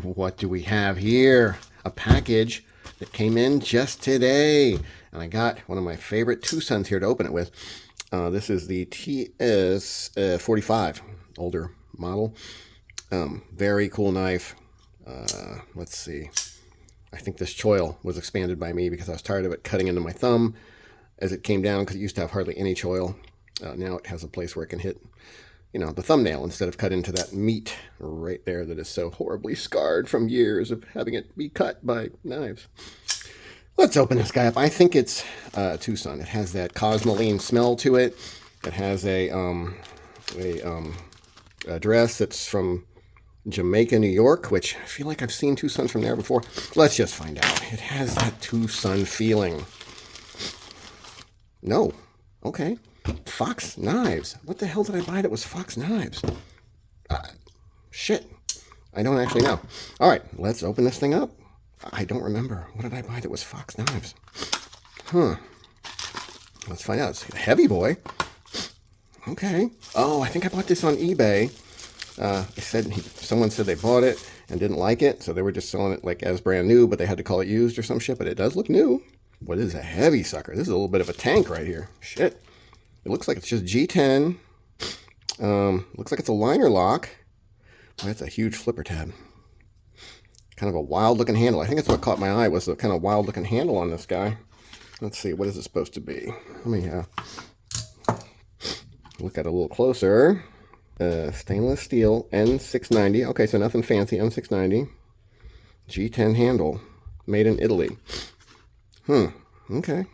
What do we have here? A package that came in just today. And I got one of my favorite Tucsons here to open it with. This is the TS45, older model. Very cool knife. Let's see. I think this choil was expanded by me because I was tired of it cutting into my thumb as it came down, because it used to have hardly any choil. Now it has a place where it can hit, you know, the thumbnail instead of cut into that meat right there that is so horribly scarred from years of having it be cut by knives. Let's open this guy up. I think it's Tucson. It has that cosmoline smell to it. It has a dress that's from Jamaica, New York, which I feel like I've seen Tucsons from there before. Let's just find out. It has that Tucson feeling. No. Okay. Fox knives. What the hell did I buy that was Fox knives? Shit. I don't actually know. All right, let's open this thing up. I don't remember. What did I buy that was Fox knives? Huh. Let's find out. It's a heavy boy. Okay. Oh, I think I bought this on eBay. Someone said they bought it and didn't like it, so they were just selling it like as brand new, but they had to call it used or some shit, but it does look new. What is a heavy sucker? This is a little bit of a tank right here. Shit. It looks like it's just G10. Looks like it's a liner lock. Oh, that's a huge flipper tab. Kind of a wild looking handle. I think that's what caught my eye, was the kind of wild looking handle on this guy. Let's see, what is it supposed to be? Let me look at it a little closer. Stainless steel, n690. Okay, so nothing fancy, n690. G10 handle, made in Italy. Okay.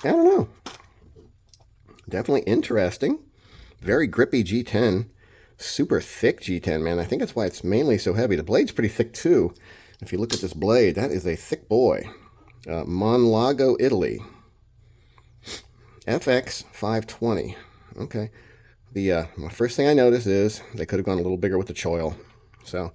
I don't know. Definitely interesting. Very grippy G10. Super thick G10, man. I think that's why it's mainly so heavy. The blade's pretty thick too. If you look at this blade, that is a thick boy. Monlago, Italy. FX520. Okay. The first thing I noticed is they could have gone a little bigger with the choil. So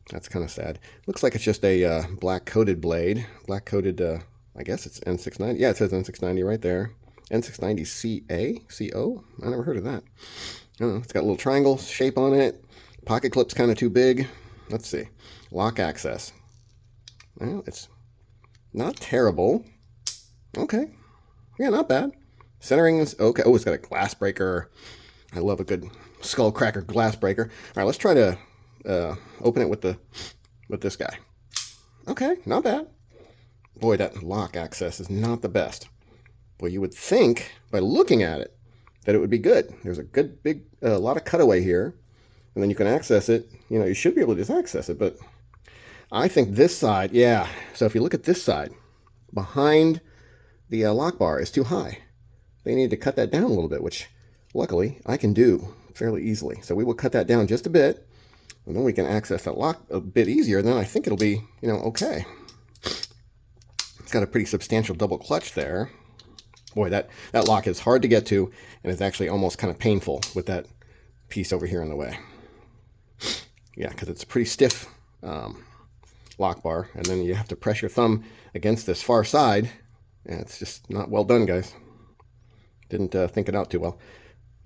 that's kind of sad. Looks like it's just a black coated blade. Black coated, I guess it's n690. Yeah, it says n690 right there. n690 CA? CO? I never heard of that. I don't know. It's got a little triangle shape on it. Pocket clip's kind of too big. Let's see. Lock access. Well, it's not terrible. Okay. Yeah, not bad. Centering is okay. Oh, it's got a glass breaker. I love a good skull cracker glass breaker. All right, let's try to open it with this guy. Okay, not bad. Boy, that lock access is not the best. Boy, you would think by looking at it that it would be good. There's a good big lot of cutaway here, and then you can access it. You know, you should be able to just access it, but I think this side, yeah. So if you look at this side, behind the lock bar is too high. They need to cut that down a little bit, which luckily I can do fairly easily. So we will cut that down just a bit, and then we can access that lock a bit easier. Then I think it'll be, you know, okay. It's got a pretty substantial double clutch there. Boy, that lock is hard to get to, and it's actually almost kind of painful with that piece over here in the way. Yeah, because it's a pretty stiff lock bar, and then you have to press your thumb against this far side. Yeah, it's just not well done, guys. Didn't think it out too well.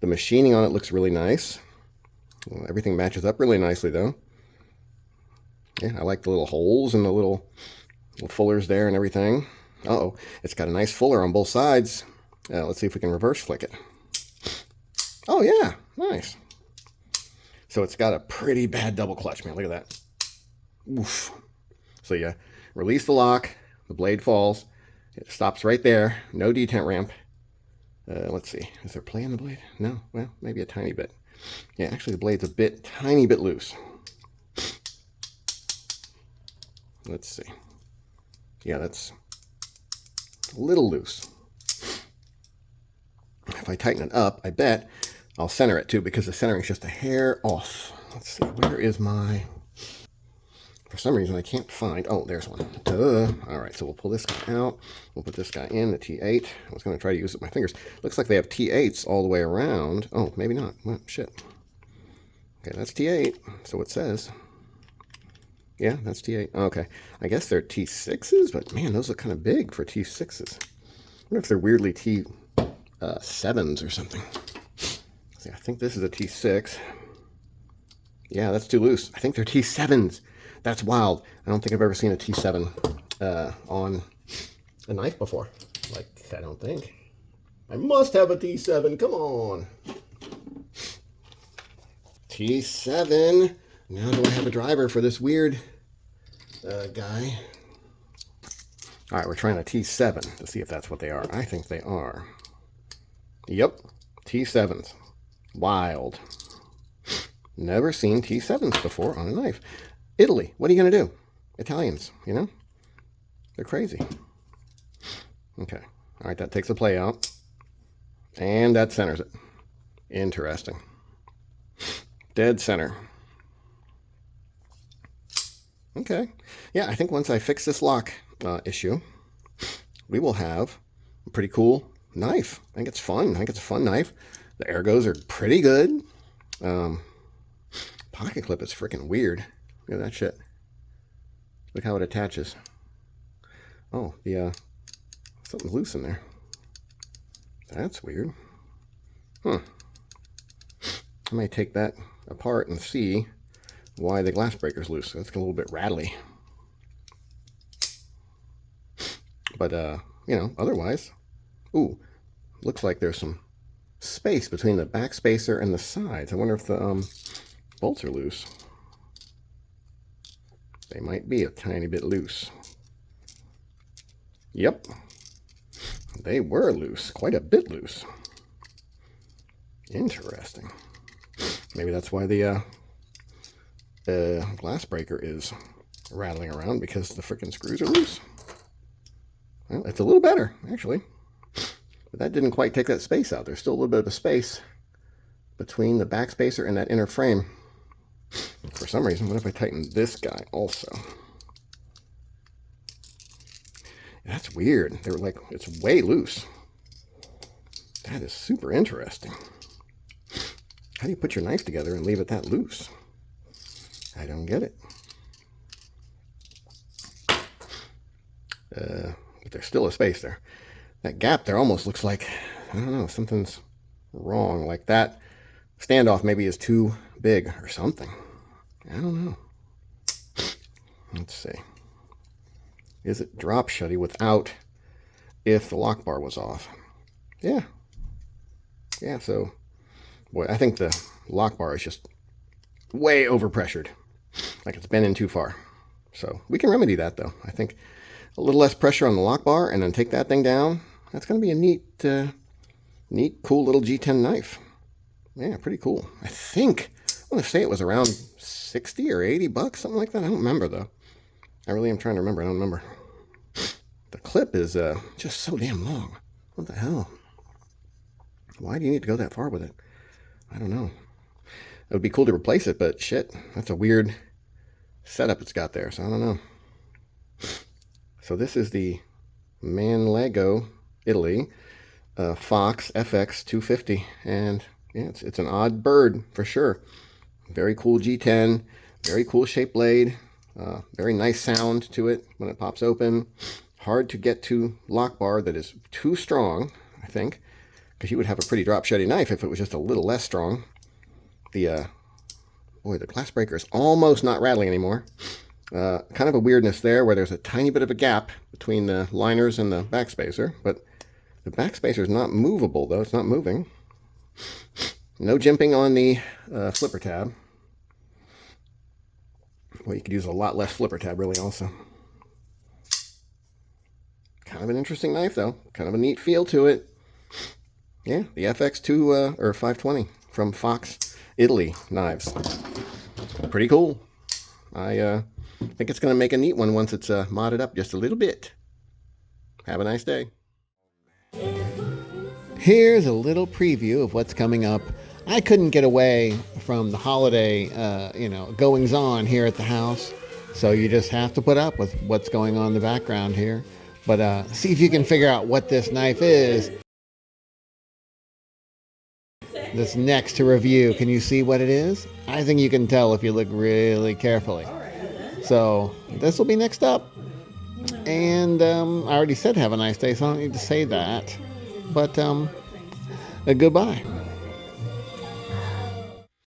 The machining on it looks really nice. Well, everything matches up really nicely, though. Yeah, I like the little holes and the little fullers there and everything. Uh-oh, it's got a nice fuller on both sides. Let's see if we can reverse flick it. Oh, yeah, nice. So it's got a pretty bad double clutch, man. Look at that. Oof. So you release the lock, the blade falls. It stops right there. No detent ramp. Let's see. Is there play in the blade? No? Well, maybe a tiny bit. Yeah, actually the blade's a tiny bit loose. Let's see. Yeah, that's a little loose. If I tighten it up, I bet I'll center it too, because the centering is just a hair off. Let's see. Where is my... For some reason, I can't find... Oh, there's one. Duh. All right, so we'll pull this guy out. We'll put this guy in, the T8. I was going to try to use it with my fingers. Looks like they have T8s all the way around. Oh, maybe not. Well, shit. Okay, that's T8. So it says. Yeah, that's T8. Okay. I guess they're T6s, but man, those look kind of big for T6s. I wonder if they're weirdly T7s or something. See, I think this is a T6. Yeah, that's too loose. I think they're T7s. That's wild. I don't think I've ever seen a T7 on a knife before. Like, I don't think. I must have a T7. Come on. T7. Now do I have a driver for this weird guy? All right, we're trying a T7 to see if that's what they are. I think they are. Yep, T7s. Wild. Never seen T7s before on a knife. Italy, what are you going to do? Italians, you know? They're crazy. Okay, all right, that takes the play out. And that centers it. Interesting. Dead center. Okay. Yeah, I think once I fix this lock issue, we will have a pretty cool knife. I think it's fun. I think it's a fun knife. The ergos are pretty good. Pocket clip is freaking weird. Look at that shit. Look how it attaches. Oh, something's loose in there. That's weird. I might take that apart and see why the glass breaker's loose. It's a little bit rattly. But, you know, otherwise, ooh, looks like there's some space between the back spacer and the sides. I wonder if the bolts are loose. They might be a tiny bit loose. Yep. They were loose, quite a bit loose. Interesting. Maybe that's why the glass breaker is rattling around, because the frickin' screws are loose. Well, it's a little better, actually. But that didn't quite take that space out. There's still a little bit of a space between the back spacer and that inner frame. For some reason, what if I tighten this guy also? That's weird. They were like, it's way loose. That is super interesting. How do you put your knife together and leave it that loose? I don't get it. But there's still a space there. That gap there almost looks like, I don't know, something's wrong. Like that standoff maybe is too big or something. I don't know. Let's see. Is it drop shutty without if the lock bar was off? Yeah. Yeah, so, boy, I think the lock bar is just way overpressured. Like it's been in too far. So we can remedy that, though. I think a little less pressure on the lock bar and then take that thing down. That's going to be a neat, cool little G10 knife. Yeah, pretty cool. I think, I want to say it was around 60 or 80 bucks, something like that. I don't remember, though. I really am trying to remember. I don't remember. The clip is just so damn long. What the hell? Why do you need to go that far with it? I don't know. It would be cool to replace it, but shit, that's a weird setup it's got there, so I don't know. So this is the Manlego, Italy, Fox FX250, and yeah, it's an odd bird for sure. Very cool G10, very cool shaped blade, very nice sound to it when it pops open. Hard to get to lock bar that is too strong, I think, because you would have a pretty drop shutty knife if it was just a little less strong. The boy, the glass breaker is almost not rattling anymore. Kind of a weirdness there where there's a tiny bit of a gap between the liners and the backspacer, but the backspacer is not movable, though. It's not moving. No jimping on the flipper tab. Well, you could use a lot less flipper tab, really, also. Kind of an interesting knife, though. Kind of a neat feel to it. Yeah, the FX2 or 520 from Fox, Italy knives. Pretty cool. I think it's going to make a neat one once it's modded up just a little bit. Have a nice day. Here's a little preview of what's coming up. I couldn't get away from the holiday, goings on here at the house, so you just have to put up with what's going on in the background here. But see if you can figure out what this knife is that's next to review. Can you see what it is? I think you can tell if you look really carefully. So this will be next up. And I already said have a nice day, so I don't need to say that. But goodbye.